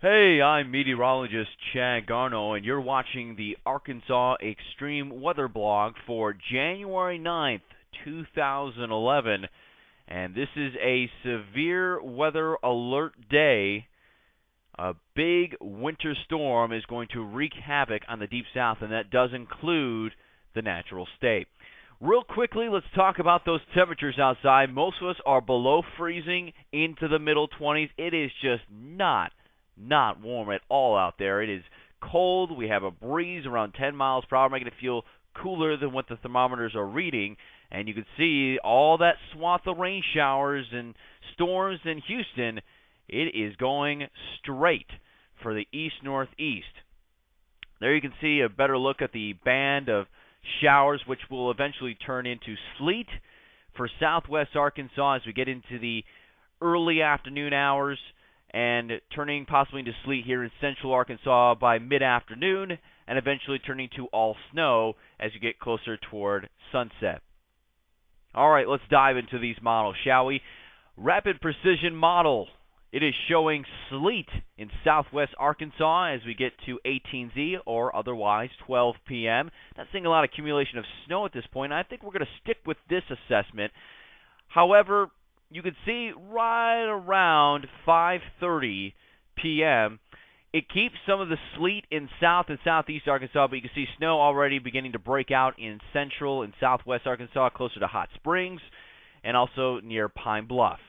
Hey, I'm meteorologist Chad Garno, and you're watching the Arkansas Extreme Weather Blog for January 9th, 2011. And this is a severe weather alert day. A big winter storm is going to wreak havoc on the Deep South, and that does include the natural state. Real quickly, let's talk about those temperatures outside. Most of us are below freezing into the middle 20s. It is just not warm at all out there. It is cold. We have a breeze around 10 miles per hour, making it feel cooler than what the thermometers are reading. And you can see all that swath of rain showers and storms in Houston. It is going straight for the east-northeast. There you can see a better look at the band of showers, which will eventually turn into sleet for southwest Arkansas as we get into the early afternoon hours, and turning possibly into sleet here in central Arkansas by mid-afternoon, and eventually turning to all snow as you get closer toward sunset. All right, let's dive into these models, shall we? Rapid Precision Model. It is showing sleet in southwest Arkansas as we get to 18Z or otherwise 12 p.m. Not seeing a lot of accumulation of snow at this point. I think we're going to stick with this assessment. However, you can see right around 5:30 p.m., it keeps some of the sleet in south and southeast Arkansas, but you can see snow already beginning to break out in central and southwest Arkansas, closer to Hot Springs, and also near Pine Bluff.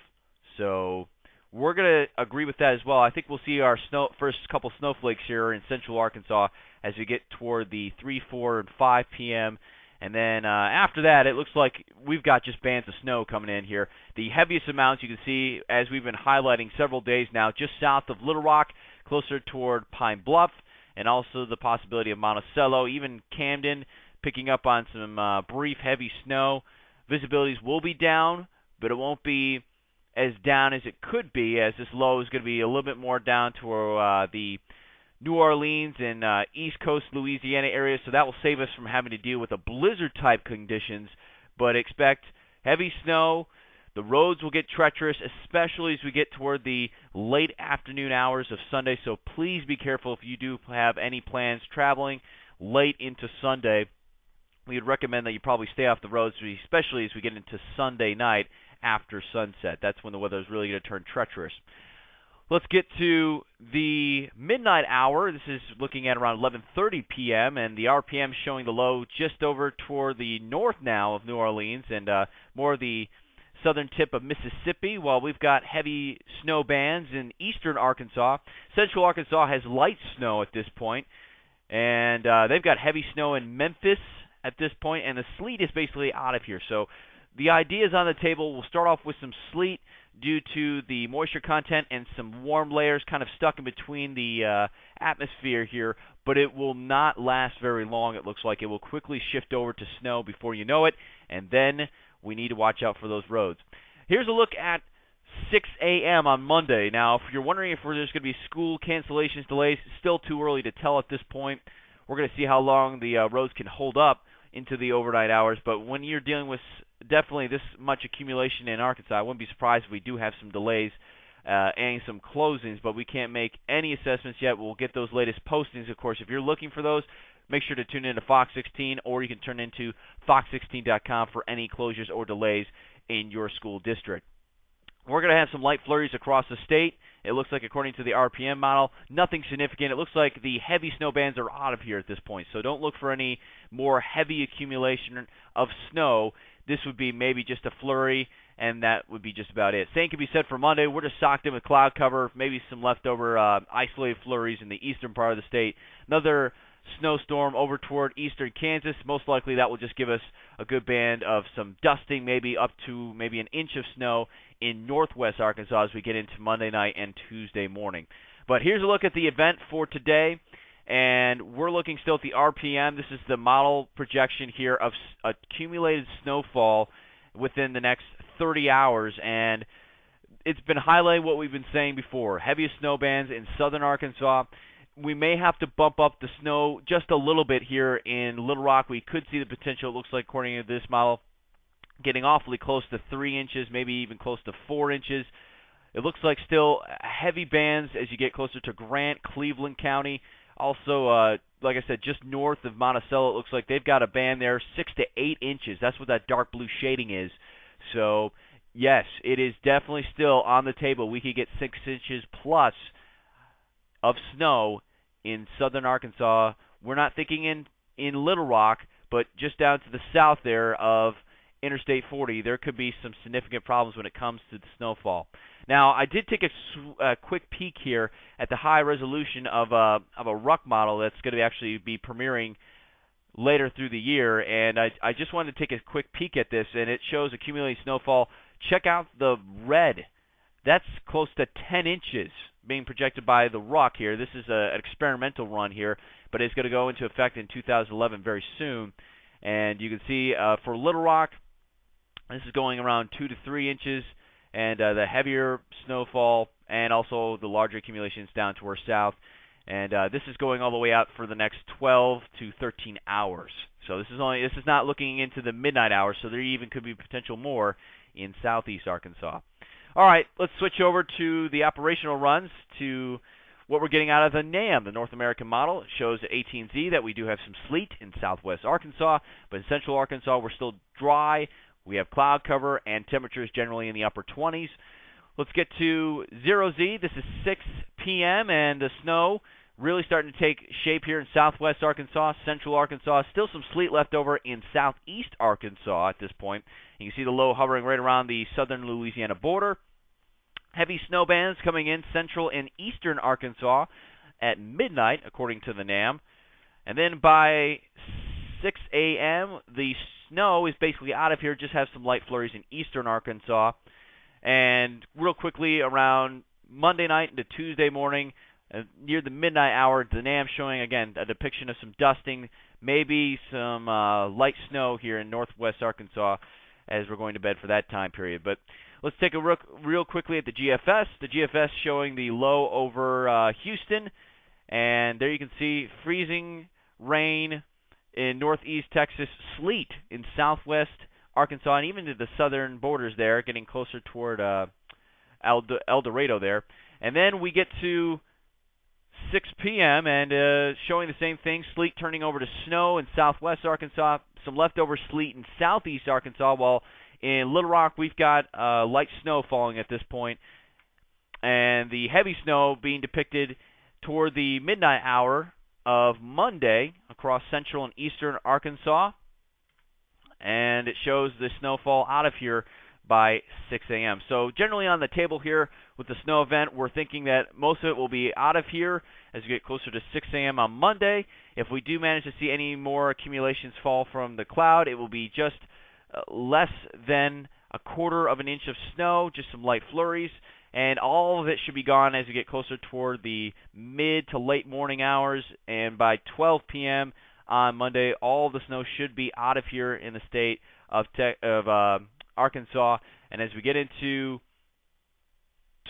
So we're going to agree with that as well. I think we'll see our first couple snowflakes here in central Arkansas as we get toward the 3, 4, and 5 p.m., and then after that, it looks like we've got just bands of snow coming in here. The heaviest amounts you can see, as we've been highlighting several days now, just south of Little Rock, closer toward Pine Bluff, and also the possibility of Monticello, even Camden, picking up on some brief heavy snow. Visibilities will be down, but it won't be as down as it could be, as this low is going to be a little bit more down to the New Orleans and East Coast Louisiana area, so that will save us from having to deal with the blizzard-type conditions, but expect heavy snow. The roads will get treacherous, especially as we get toward the late afternoon hours of Sunday, so please be careful if you do have any plans traveling late into Sunday. We would recommend that you probably stay off the roads, especially as we get into Sunday night after sunset. That's when the weather is really going to turn treacherous. Let's get to the midnight hour. This is looking at around 11:30 p.m., and the RPM showing the low just over toward the north now of New Orleans and more of the southern tip of Mississippi, while we've got heavy snow bands in eastern Arkansas. Central Arkansas has light snow at this point, and they've got heavy snow in Memphis at this point, and the sleet is basically out of here. So the idea is on the table. We'll start off with some sleet due to the moisture content and some warm layers kind of stuck in between the atmosphere here, but it will not last very long. It looks like it will quickly shift over to snow before you know it, and then we need to watch out for those roads. Here's a look at 6 a.m. on Monday. Now, if you're wondering if there's going to be school cancellations, delays, it's still too early to tell at this point. We're going to see how long the roads can hold up into the overnight hours, but when you're dealing with definitely this much accumulation in Arkansas, I wouldn't be surprised if we do have some delays and some closings, but we can't make any assessments yet. We'll get those latest postings, of course. If you're looking for those, make sure to tune into Fox 16, or you can turn into fox16.com for any closures or delays in your school district. We're going to have some light flurries across the state. It looks like, according to the RPM model, nothing significant. It looks like the heavy snow bands are out of here at this point, so don't look for any more heavy accumulation of snow. This would be maybe just a flurry, and that would be just about it. Same can be said for Monday. We're just socked in with cloud cover, maybe some leftover isolated flurries in the eastern part of the state. Another snowstorm over toward eastern Kansas. Most likely that will just give us a good band of some dusting, maybe up to maybe an inch of snow in northwest Arkansas as we get into Monday night and Tuesday morning. But here's a look at the event for today, and we're looking still at the RPM. This is the model projection here of accumulated snowfall within the next 30 hours, and it's been highlighting what we've been saying before. Heaviest snow bands in southern Arkansas. We may have to bump up the snow just a little bit here in Little Rock. We could see the potential, it looks like, according to this model, getting awfully close to 3 inches, maybe even close to 4 inches. It looks like still heavy bands as you get closer to Grant, Cleveland County. Also, like I said, just north of Monticello, it looks like they've got a band there, 6 to 8 inches. That's what that dark blue shading is. So, yes, it is definitely still on the table. We could get 6 inches plus of snow in southern Arkansas. We're not thinking in Little Rock, but just down to the south there of Interstate 40, there could be some significant problems when it comes to the snowfall. Now, I did take a quick peek here at the high resolution of a RUC model that's going to actually be premiering later through the year, and I just wanted to take a quick peek at this, and it shows accumulating snowfall. Check out the red. That's close to 10 inches being projected by the RUC here. This is an experimental run here, but it's going to go into effect in 2011 very soon. And you can see for Little Rock, this is going around 2 to 3 inches, and the heavier snowfall and also the larger accumulations down towards south. And this is going all the way out for the next 12 to 13 hours. So this is not looking into the midnight hours, so there even could be potential more in southeast Arkansas. All right, let's switch over to the operational runs to what we're getting out of the NAM, the North American model. It shows at AT&Z that we do have some sleet in southwest Arkansas, but in central Arkansas we're still dry. We have cloud cover and temperatures generally in the upper 20s. Let's get to 0Z. This is 6 p.m. and the snow really starting to take shape here in southwest Arkansas, central Arkansas. Still some sleet left over in southeast Arkansas at this point. You can see the low hovering right around the southern Louisiana border. Heavy snow bands coming in central and eastern Arkansas at midnight, according to the NAM. And then by 6 a.m., the snow is basically out of here. Just have some light flurries in eastern Arkansas. And real quickly, around Monday night into Tuesday morning, near the midnight hour, the NAM showing, again, a depiction of some dusting, maybe some light snow here in northwest Arkansas as we're going to bed for that time period. But let's take a look real quickly at the GFS. The GFS showing the low over Houston. And there you can see freezing rain in northeast Texas, sleet in southwest Arkansas, and even to the southern borders there, getting closer toward El Dorado there. And then we get to 6 p.m. and showing the same thing, sleet turning over to snow in southwest Arkansas, some leftover sleet in southeast Arkansas, while in Little Rock we've got light snow falling at this point, and the heavy snow being depicted toward the midnight hour of Monday across central and eastern Arkansas, and it shows the snowfall out of here by 6 a.m. So generally on the table here with the snow event, we're thinking that most of it will be out of here as we get closer to 6 a.m. on Monday. If we do manage to see any more accumulations fall from the cloud, it will be just less than a quarter of an inch of snow, just some light flurries, and all of it should be gone as we get closer toward the mid to late morning hours, and by 12 p.m. on Monday, all of the snow should be out of here in the state of Arkansas. And as we get into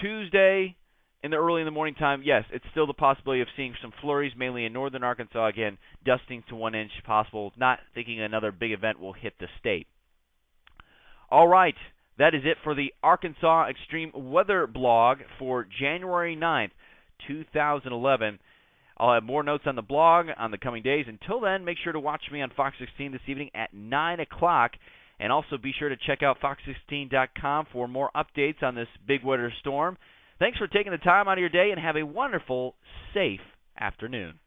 Tuesday in the early in the morning time, yes, it's still the possibility of seeing some flurries, mainly in northern Arkansas. Again, dusting to 1 inch possible. Not thinking another big event will hit the state. All right, that is it for the Arkansas Extreme Weather blog for January 9th, 2011. I'll have more notes on the blog on the coming days. Until then, make sure to watch me on Fox 16 this evening at 9 o'clock. And also be sure to check out fox16.com for more updates on this big weather storm. Thanks for taking the time out of your day, and have a wonderful, safe afternoon.